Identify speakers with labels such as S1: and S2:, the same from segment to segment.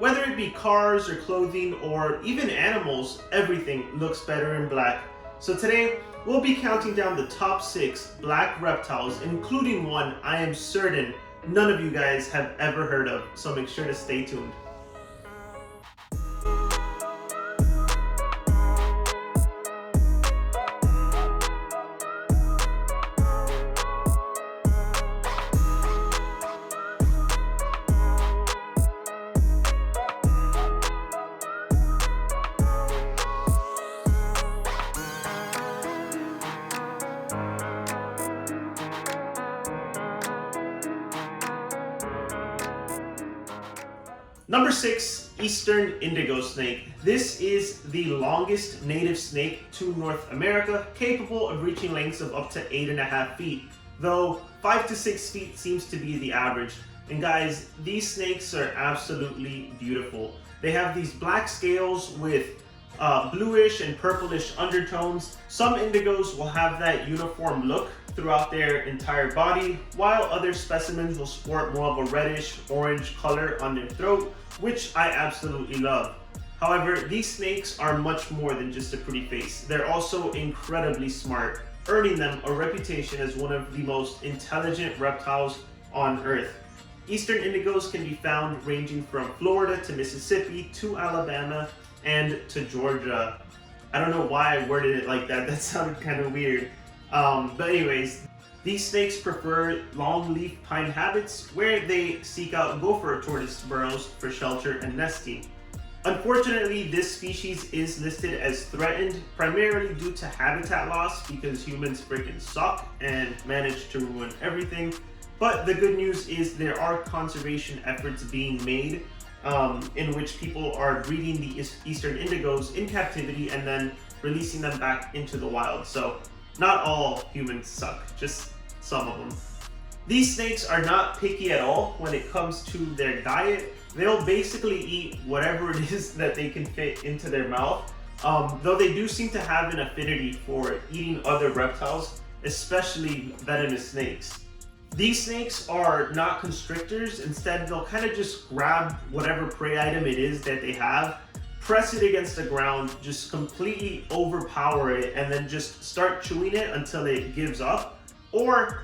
S1: whether it be cars or clothing or even animals, everything looks better in black. So today, we'll be counting down the top 6 black reptiles, including one I am certain none of you guys have ever heard of, so make sure to stay tuned. Number 6, Eastern Indigo Snake. This is the longest native snake to North America, capable of reaching lengths of up to 8.5 feet, though 5 to 6 feet seems to be the average. And guys, these snakes are absolutely beautiful. They have these black scales with bluish and purplish undertones. Some indigos will have that uniform look throughout their entire body, while other specimens will sport more of a reddish orange color on their throat, which I absolutely love. However, these snakes are much more than just a pretty face. They're also incredibly smart, earning them a reputation as one of the most intelligent reptiles on Earth. Eastern indigos can be found ranging from Florida to Mississippi to Alabama and to Georgia. I don't know why I worded it like that. That sounded kind of weird. But anyways, these snakes prefer long leaf pine habitats where they seek out gopher tortoise burrows for shelter and nesting. Unfortunately, this species is listed as threatened primarily due to habitat loss because humans freaking suck and manage to ruin everything. But the good news is there are conservation efforts being made in which people are breeding the Eastern indigos in captivity and then releasing them back into the wild. So not all humans suck, just some of them. These snakes are not picky at all when it comes to their diet. They'll basically eat whatever it is that they can fit into their mouth, though they do seem to have an affinity for eating other reptiles, especially venomous snakes. These snakes are not constrictors. Instead, they'll kind of just grab whatever prey item it is that they have, press it against the ground, just completely overpower it, and then just start chewing it until it gives up, or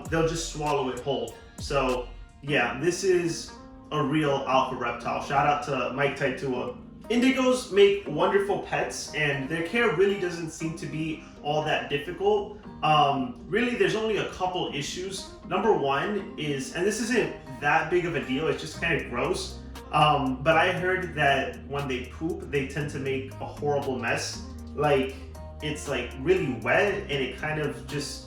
S1: they'll just swallow it whole. So yeah, this is a real alpha reptile. Shout out to Mike Taitua. Indigos make wonderful pets, and their care really doesn't seem to be all that difficult. Really, there's only a couple issues. Number one is, and this isn't that big of a deal, it's just kind of gross, but I heard that when they poop, they tend to make a horrible mess. Like, it's like really wet and it kind of just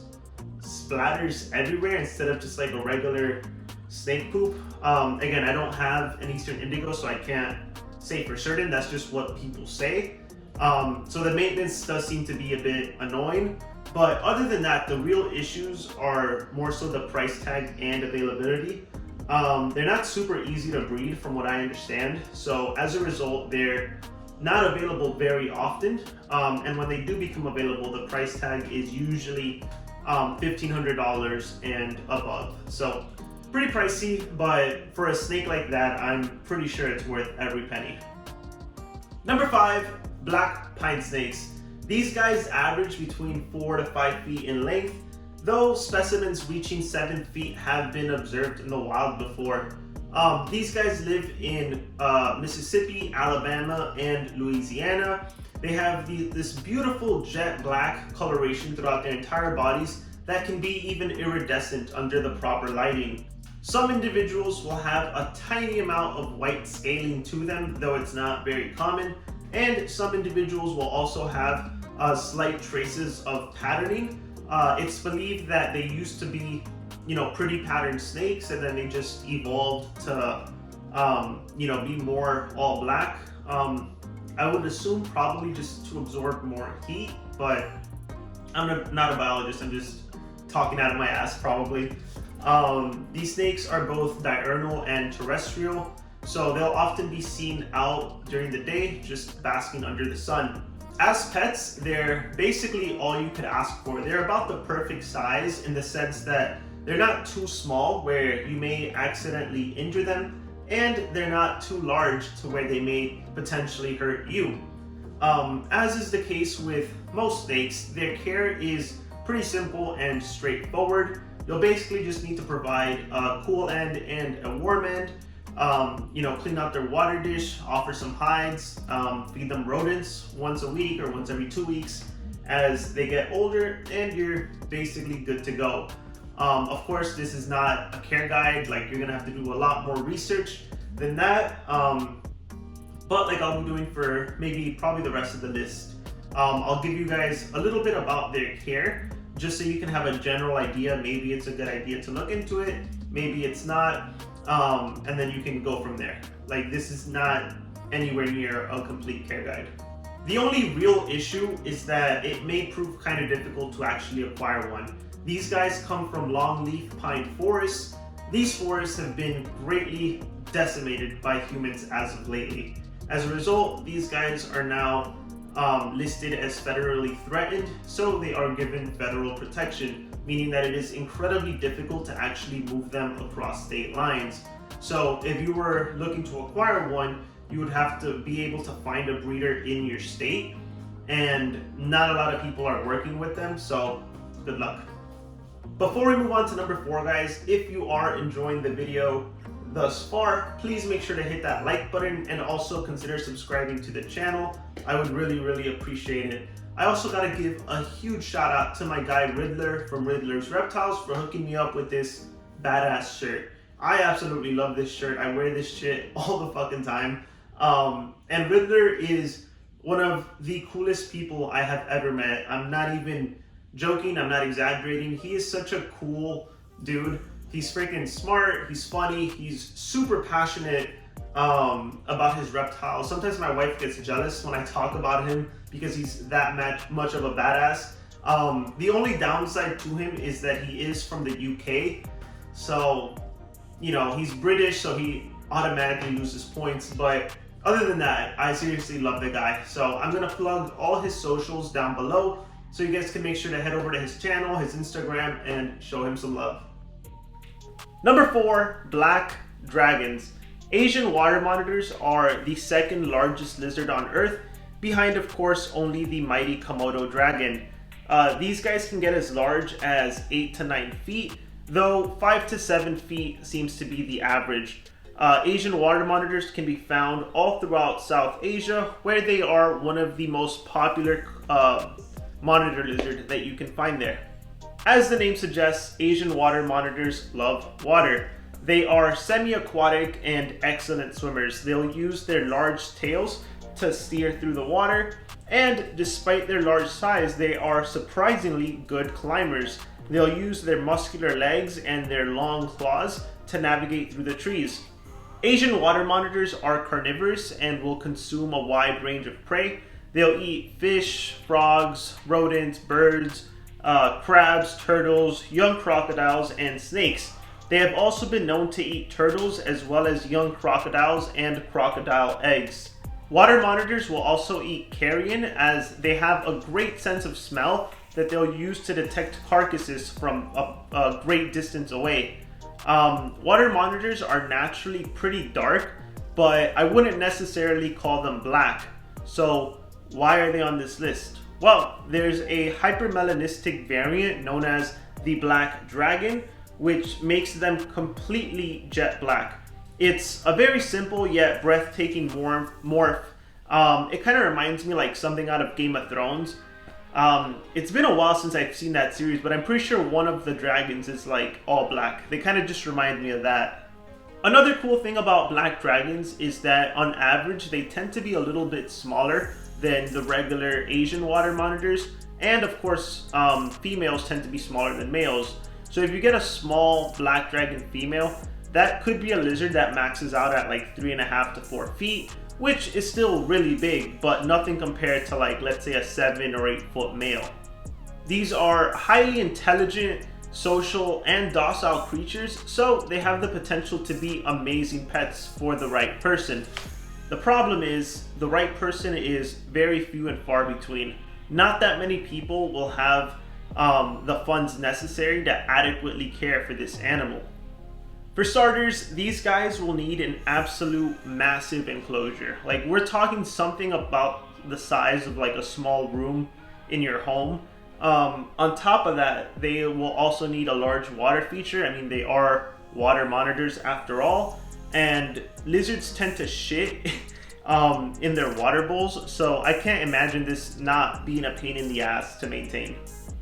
S1: splatters everywhere instead of just like a regular snake poop. Again, I don't have an Eastern indigo, so I can't say for certain. That's just what people say. So the maintenance does seem to be a bit annoying. But other than that, the real issues are more so the price tag and availability. They're not super easy to breed from what I understand. So as a result, they're not available very often. And when they do become available, the price tag is usually $1,500 and above. So pretty pricey, but for a snake like that, I'm pretty sure it's worth every penny. Number 5, black pine snakes. These guys average between 4 to 5 feet in length, though specimens reaching 7 feet have been observed in the wild before. These guys live in Mississippi, Alabama, and Louisiana. They have this beautiful jet black coloration throughout their entire bodies that can be even iridescent under the proper lighting. Some individuals will have a tiny amount of white scaling to them, though it's not very common, and some individuals will also have slight traces of patterning. It's believed that they used to be, pretty patterned snakes, and then they just evolved to, be more all black. I would assume probably just to absorb more heat, but I'm not a biologist. I'm just talking out of my ass probably. These snakes are both diurnal and terrestrial, so they'll often be seen out during the day just basking under the sun. As pets, they're basically all you could ask for. They're about the perfect size in the sense that they're not too small where you may accidentally injure them, and they're not too large to where they may potentially hurt you. As is the case with most snakes, their care is pretty simple and straightforward. You'll basically just need to provide a cool end and a warm end. Clean out their water dish, offer some hides, feed them rodents once a week or once every 2 weeks as they get older, and you're basically good to go. Of course, this is not a care guide. Like, you're gonna have to do a lot more research than that. But like I'll be doing for probably the rest of the list, I'll give you guys a little bit about their care, just so you can have a general idea. Maybe it's a good idea to look into it, maybe it's not, and then you can go from there. Like, this is not anywhere near a complete care guide. The only real issue is that it may prove kind of difficult to actually acquire one. These guys come from longleaf pine forests. These forests have been greatly decimated by humans as of lately. As a result, these guys are now listed as federally threatened, so they are given federal protection, meaning that it is incredibly difficult to actually move them across state lines. So if you were looking to acquire one, you would have to be able to find a breeder in your state, and not a lot of people are working with them, so good luck. Before we move on to number 4, guys, if you are enjoying the video thus far, please make sure to hit that like button and also consider subscribing to the channel. I would really appreciate it. I also gotta give a huge shout out to my guy Riddler from Riddler's Reptiles for hooking me up with this badass shirt. I absolutely love this shirt. I wear this shit all the fucking time. And Riddler is one of the coolest people I have ever met. I'm not even joking, I'm not exaggerating. He is such a cool dude. He's freaking smart, he's funny, he's super passionate about his reptiles. Sometimes my wife gets jealous when I talk about him because he's that much of a badass. The only downside to him is that he is from the UK. So, he's British, so he automatically loses points. But other than that, I seriously love the guy. So I'm gonna plug all his socials down below, so you guys can make sure to head over to his channel, his Instagram, and show him some love. Number 4, black dragons. Asian water monitors are the second largest lizard on Earth, behind of course only the mighty Komodo dragon. These guys can get as large as 8 to 9 feet, though 5 to 7 feet seems to be the average. Asian water monitors can be found all throughout South Asia, where they are one of the most popular monitor lizard that you can find there. As the name suggests, Asian water monitors love water. They are semi-aquatic and excellent swimmers. They'll use their large tails to steer through the water, and despite their large size, they are surprisingly good climbers. They'll use their muscular legs and their long claws to navigate through the trees. Asian water monitors are carnivorous and will consume a wide range of prey. They'll eat fish, frogs, rodents, birds, crabs, turtles, young crocodiles, and snakes. They have also been known to eat turtles as well as young crocodiles and crocodile eggs. Water monitors will also eat carrion, as they have a great sense of smell that they'll use to detect carcasses from a great distance away. Water monitors are naturally pretty dark, but I wouldn't necessarily call them black. So why are they on this list? Well, there's a hypermelanistic variant known as the black dragon, which makes them completely jet black. It's a very simple yet breathtaking morph. It kind of reminds me like something out of Game of Thrones. It's been a while since I've seen that series, but I'm pretty sure one of the dragons is like all black. They kind of just remind me of that. Another cool thing about black dragons is that on average they tend to be a little bit smaller than the regular Asian water monitors, and of course females tend to be smaller than males. So if you get a small black dragon female, that could be a lizard that maxes out at like 3.5 to 4 feet, which is still really big, but nothing compared to like, let's say, a 7 or 8 foot male. These are highly intelligent, social, and docile creatures, so they have the potential to be amazing pets for the right person. The problem is, the right person is very few and far between. Not that many people will have the funds necessary to adequately care for this animal. For starters, these guys will need an absolute massive enclosure. Like, we're talking something about the size of like a small room in your home. On top of that, they will also need a large water feature. I mean, they are water monitors after all, and lizards tend to shit in their water bowls, so I can't imagine this not being a pain in the ass to maintain.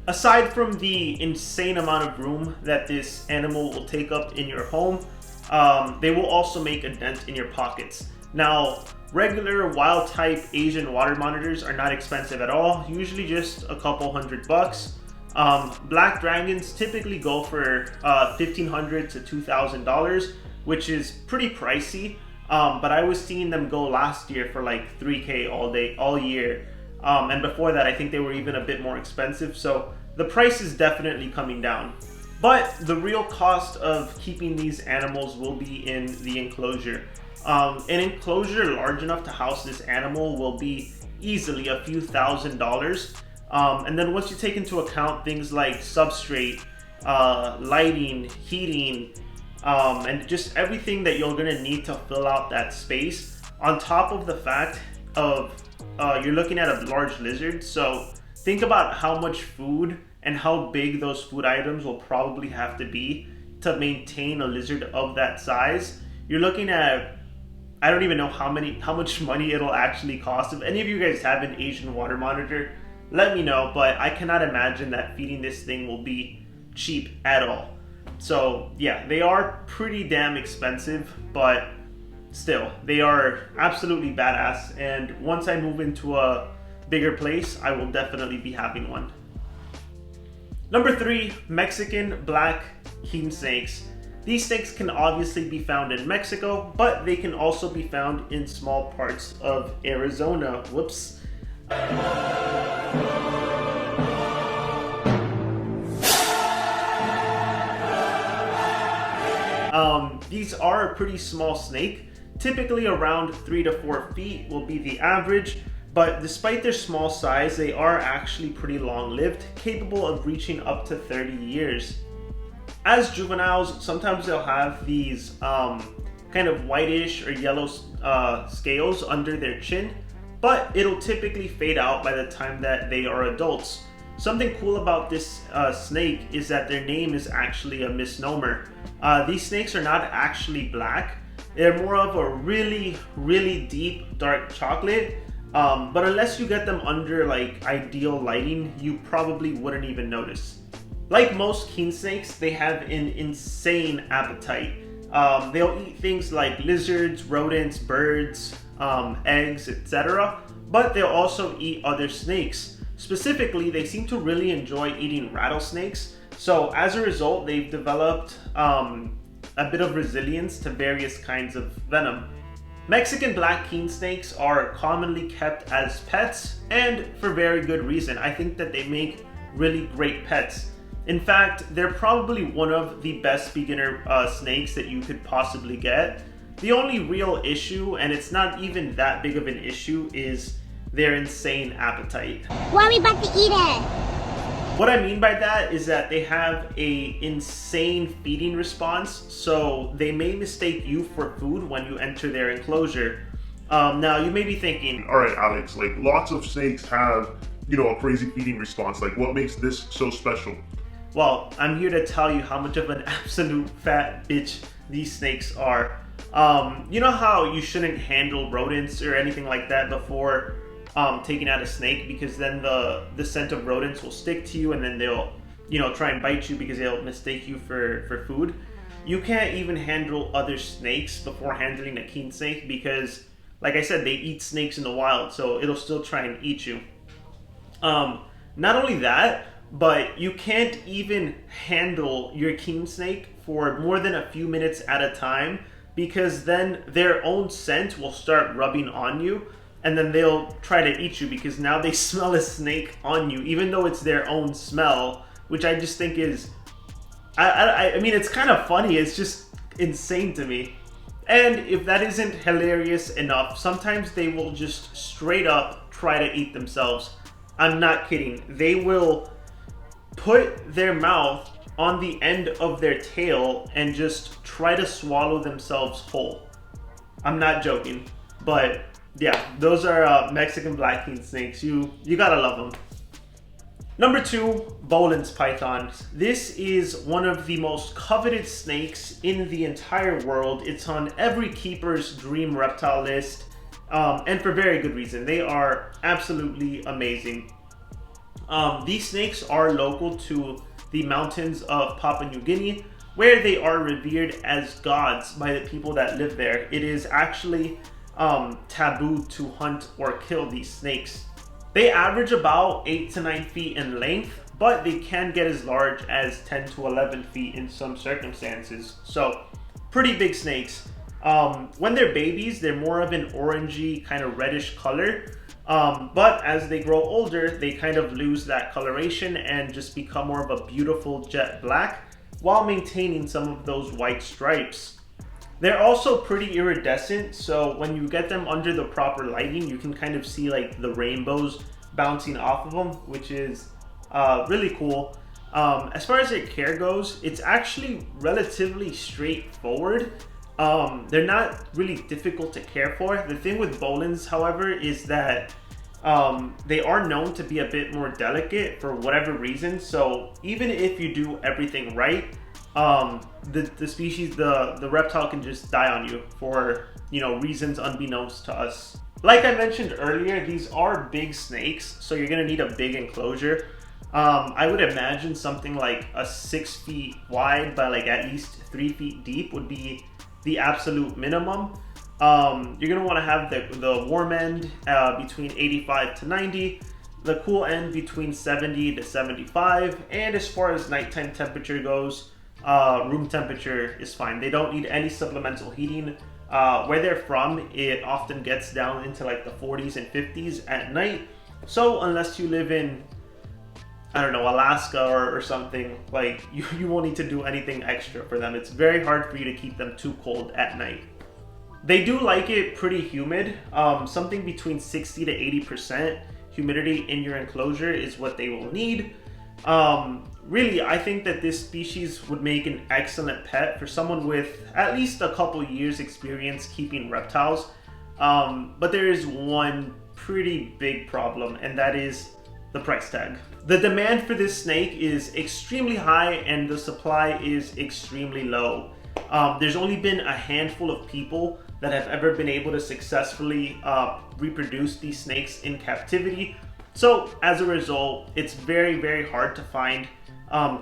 S1: Aside from the insane amount of room that this animal will take up in your home, they will also make a dent in your pockets. Now, regular wild type Asian water monitors are not expensive at all, usually just a couple $100. Black dragons typically go for $1,500 to $2,000, which is pretty pricey. But I was seeing them go last year for like $3K all year. And before that, I think they were even a bit more expensive. So the price is definitely coming down. But the real cost of keeping these animals will be in the enclosure. An enclosure large enough to house this animal will be easily a few $1,000s. And then once you take into account things like substrate, lighting, heating, and just everything that you're gonna need to fill out that space, on top of the fact of you're looking at a large lizard, so think about how much food and how big those food items will probably have to be to maintain a lizard of that size. You're looking at, I don't even know how much money it'll actually cost. If any of you guys have an Asian water monitor, let me know, but I cannot imagine that feeding this thing will be cheap at all. So yeah, they are pretty damn expensive, but still, they are absolutely badass, and once I move into a bigger place, I will definitely be having one. Number 3, Mexican black king snakes. These snakes can obviously be found in Mexico, but they can also be found in small parts of Arizona. Whoops. These are a pretty small snake. Typically around 3 to 4 feet will be the average, but despite their small size, they are actually pretty long-lived, capable of reaching up to 30 years. As juveniles, sometimes they'll have these kind of whitish or yellow scales under their chin, but it'll typically fade out by the time that they are adults. Something cool about this snake is that their name is actually a misnomer. These snakes are not actually black. They're more of a really, really deep dark chocolate. But unless you get them under like ideal lighting, you probably wouldn't even notice. Like most king snakes, they have an insane appetite. They'll eat things like lizards, rodents, birds, eggs, etc. But they'll also eat other snakes. Specifically, they seem to really enjoy eating rattlesnakes. So as a result, they've developed a bit of resilience to various kinds of venom. Mexican black king snakes are commonly kept as pets, and for very good reason. I think that they make really great pets. In fact, they're probably one of the best beginner snakes that you could possibly get. The only real issue, and it's not even that big of an issue, is their insane appetite.
S2: Why are we about to eat it?
S1: What I mean by that is that they have an insane feeding response, so they may mistake you for food when you enter their enclosure. Now, you may be thinking,
S3: all right, Alex, like lots of snakes have, a crazy feeding response. Like, what makes this so special?
S1: Well, I'm here to tell you how much of an absolute fat bitch these snakes are. You know how you shouldn't handle rodents or anything like that before taking out a snake, because then the scent of rodents will stick to you and then they'll try and bite you because they'll mistake you for food. You can't even handle other snakes before handling a king snake because, like I said, they eat snakes in the wild, so it'll still try and eat you. Not only that, but you can't even handle your king snake for more than a few minutes at a time, because then their own scent will start rubbing on you, and then they'll try to eat you because now they smell a snake on you, even though it's their own smell, which I just think is, I mean, it's kind of funny. It's just insane to me. And if that isn't hilarious enough, sometimes they will just straight up try to eat themselves. I'm not kidding. They will put their mouth on the end of their tail and just try to swallow themselves whole. I'm not joking, but yeah, those are Mexican black-keen snakes. You gotta love them. Number 2, Boelen's pythons. This is one of the most coveted snakes in the entire world. It's on every keeper's dream reptile list, and for very good reason. They are absolutely amazing. These snakes are local to the mountains of Papua New Guinea, where they are revered as gods by the people that live there. It is actually taboo to hunt or kill these snakes. They average about 8 to 9 feet in length, but they can get as large as 10 to 11 feet in some circumstances. So, pretty big snakes. When they're babies, they're more of an orangey kind of reddish color. But as they grow older, they kind of lose that coloration and just become more of a beautiful jet black while maintaining some of those white stripes. They're also pretty iridescent, so when you get them under the proper lighting, you can kind of see like the rainbows bouncing off of them, which is really cool. As far as their care goes, it's actually relatively straightforward. They're not really difficult to care for. The thing with Boelen's, however, is that they are known to be a bit more delicate for whatever reason. So even if you do everything right, the species, the reptile can just die on you for, reasons unbeknownst to us. Like I mentioned earlier, these are big snakes, so you're gonna need a big enclosure. I would imagine something like a 6 feet wide by like at least 3 feet deep would be the absolute minimum. You're gonna want to have the warm end between 85 to 90, the cool end between 70 to 75, and as far as nighttime temperature goes, room temperature is fine. They don't need any supplemental heating. Where they're from, it often gets down into like the 40s and 50s at night. So unless you live in, I don't know, Alaska or something, like you won't need to do anything extra for them. It's very hard for you to keep them too cold at night. They do like it pretty humid. Something between 60 to 80% humidity in your enclosure is what they will need. Really, I think that this species would make an excellent pet for someone with at least a couple years experience keeping reptiles. But there is one pretty big problem, and that is the price tag. The demand for this snake is extremely high and the supply is extremely low. There's only been a handful of people that have ever been able to successfully reproduce these snakes in captivity. So as a result, it's very, very hard to find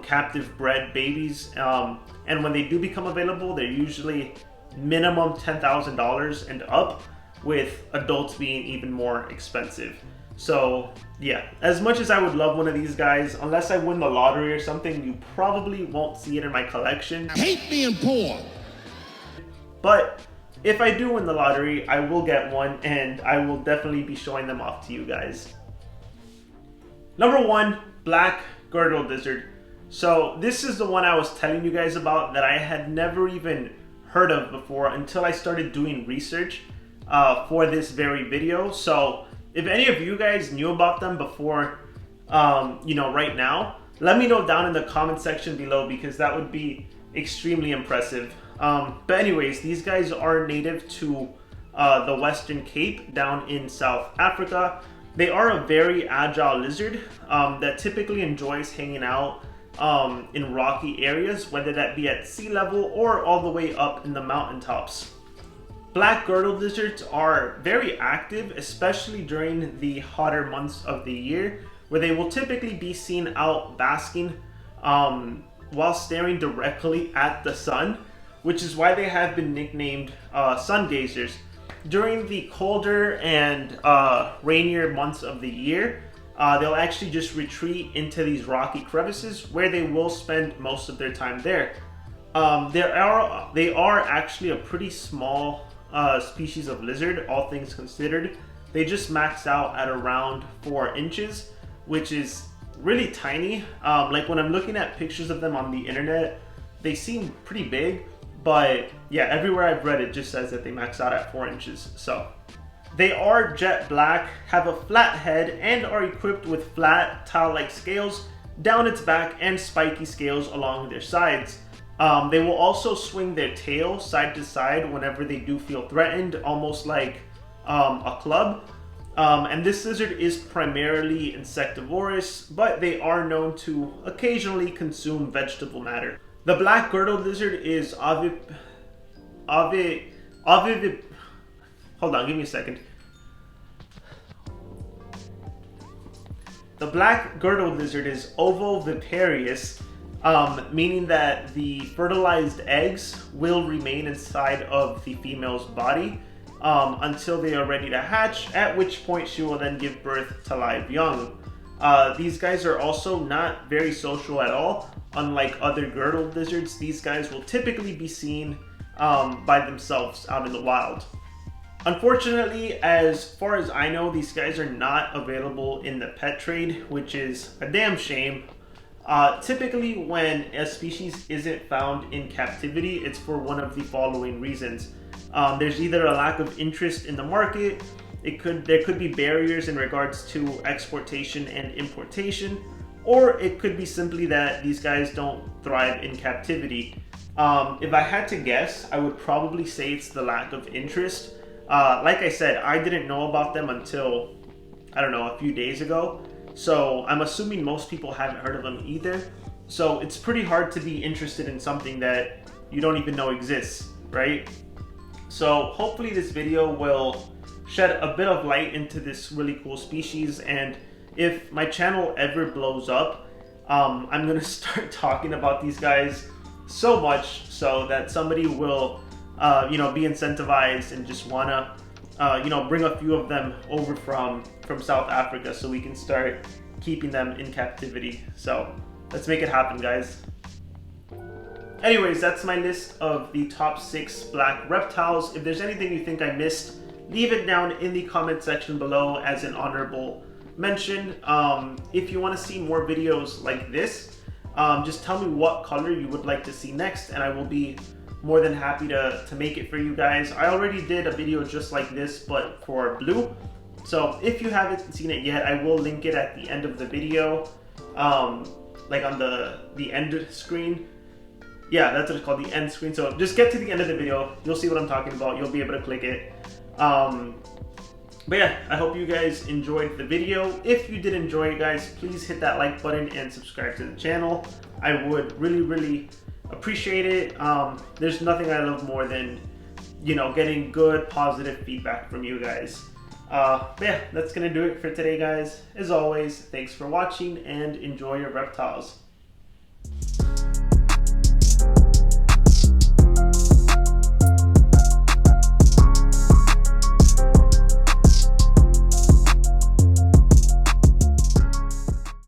S1: captive bred babies. And when they do become available, they're usually minimum $10,000 and up, with adults being even more expensive. So yeah, as much as I would love one of these guys, unless I win the lottery or something, you probably won't see it in my collection.
S2: I hate being poor.
S1: But if I do win the lottery, I will get one and I will definitely be showing them off to you guys. Number 1, Black Girdled Lizard. So this is the one I was telling you guys about that I had never even heard of before until I started doing research for this very video. So if any of you guys knew about them before, right now, let me know down in the comment section below, because that would be extremely impressive. But anyways, these guys are native to the Western Cape down in South Africa. They are a very agile lizard that typically enjoys hanging out in rocky areas, whether that be at sea level or all the way up in the mountaintops. Black girdled lizards are very active, especially during the hotter months of the year, where they will typically be seen out basking while staring directly at the sun, which is why they have been nicknamed sun gazers. During the colder and rainier months of the year, they'll actually just retreat into these rocky crevices where they will spend most of their time there. They are actually a pretty small species of lizard, all things considered. They just max out at around 4 inches, which is really tiny. Like when I'm looking at pictures of them on the internet, they seem pretty big, but yeah, everywhere I've read it just says that they max out at 4 inches. So they are jet black, have a flat head, and are equipped with flat towel-like scales down its back and spiky scales along their sides. They will also swing their tail side to side whenever they do feel threatened, almost like a club. And this lizard is primarily insectivorous, but they are known to occasionally consume vegetable matter. The black girdled lizard is hold on, give me a second. The black girdled lizard is ovoviviparous, meaning that the fertilized eggs will remain inside of the female's body until they are ready to hatch, at which point she will then give birth to live young. These guys are also not very social at all. Unlike other girdled lizards, these guys will typically be seen by themselves out in the wild. Unfortunately, as far as I know, these guys are not available in the pet trade, which is a damn shame. Typically, when a species isn't found in captivity, it's for one of the following reasons. There's either a lack of interest in the market, there could be barriers in regards to exportation and importation, or it could be simply that these guys don't thrive in captivity. If I had to guess, I would probably say it's the lack of interest. Like I said, I didn't know about them until, I don't know, a few days ago. So I'm assuming most people haven't heard of them either. So it's pretty hard to be interested in something that you don't even know exists, right? So hopefully this video will shed a bit of light into this really cool species. And if my channel ever blows up, I'm gonna start talking about these guys so much so that somebody will be incentivized and just wanna, bring a few of them over from South Africa so we can start keeping them in captivity. So let's make it happen, guys. Anyways, that's my list of the top 6 black reptiles. If there's anything you think I missed, leave it down in the comment section below as an honorable mention. If you want to see more videos like this, just tell me what color you would like to see next, and I will be more than happy to make it for you guys. I already did a video just like this, but for blue. So if you haven't seen it yet, I will link it at the end of the video, like on the end screen. Yeah, that's what it's called, the end screen. So just get to the end of the video. You'll see what I'm talking about. You'll be able to click it. But yeah, I hope you guys enjoyed the video. If you did enjoy it, guys, please hit that like button and subscribe to the channel. I would really, really appreciate it. There's nothing I love more than, getting good, positive feedback from you guys. But yeah, that's gonna do it for today, guys. As always, thanks for watching and enjoy your reptiles.